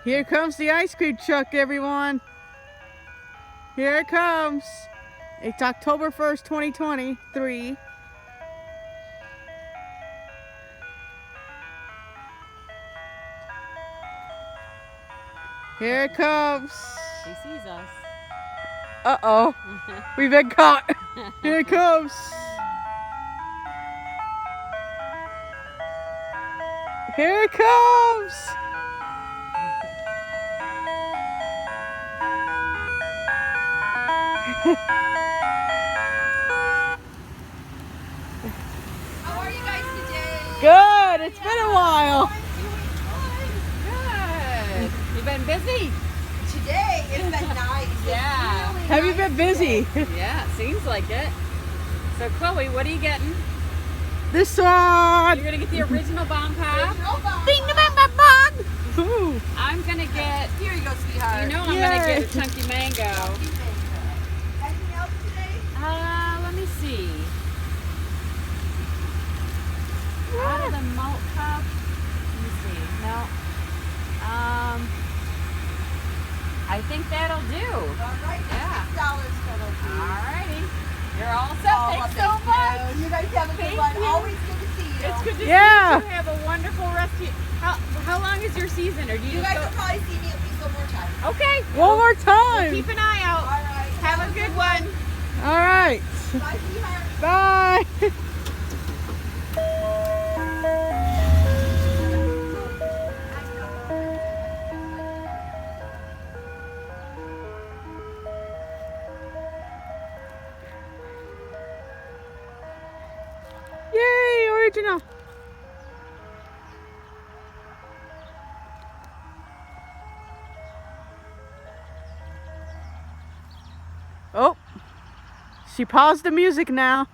Here comes the ice cream truck, everyone. Here it comes. It's October 1st, 2023. Here it comes. He sees us. Uh-oh. We've been caught. Here it comes. Here it comes. How are you guys today? Good. It's been a while. Good. You been busy? Today it's been nice. Yeah. Really Have you nice been busy? Yeah, seems like it. So Chloe, what are you getting? This one. You're gonna get the original bomb pop. Ding the bang bang bang. Ooh. I'm gonna get. Here you go, sweetheart. You know I'm Yay. gonna get a chunky mango. Anything else today? Let me see. Out of the malt cup. Let me see. No. I think that'll do. All right. Yeah. $6 penalty. Alrighty. You're all set. Thanks so much. You guys have a good Thank one. you. Always good to see you. It's good to Yeah. see you. Have a wonderful rest of your... How long is your season? Or do you You guys go... will probably see me at least one more time. Okay. One more time. Keep an eye All out. right. Have a good one. All right. Bye, sweetheart. Bye. Yay, original. Oh, she paused the music now.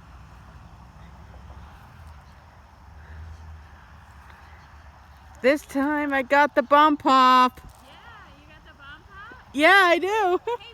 This time I got the bomb pop. Yeah, you got the bomb pop? Yeah, I do. Hey,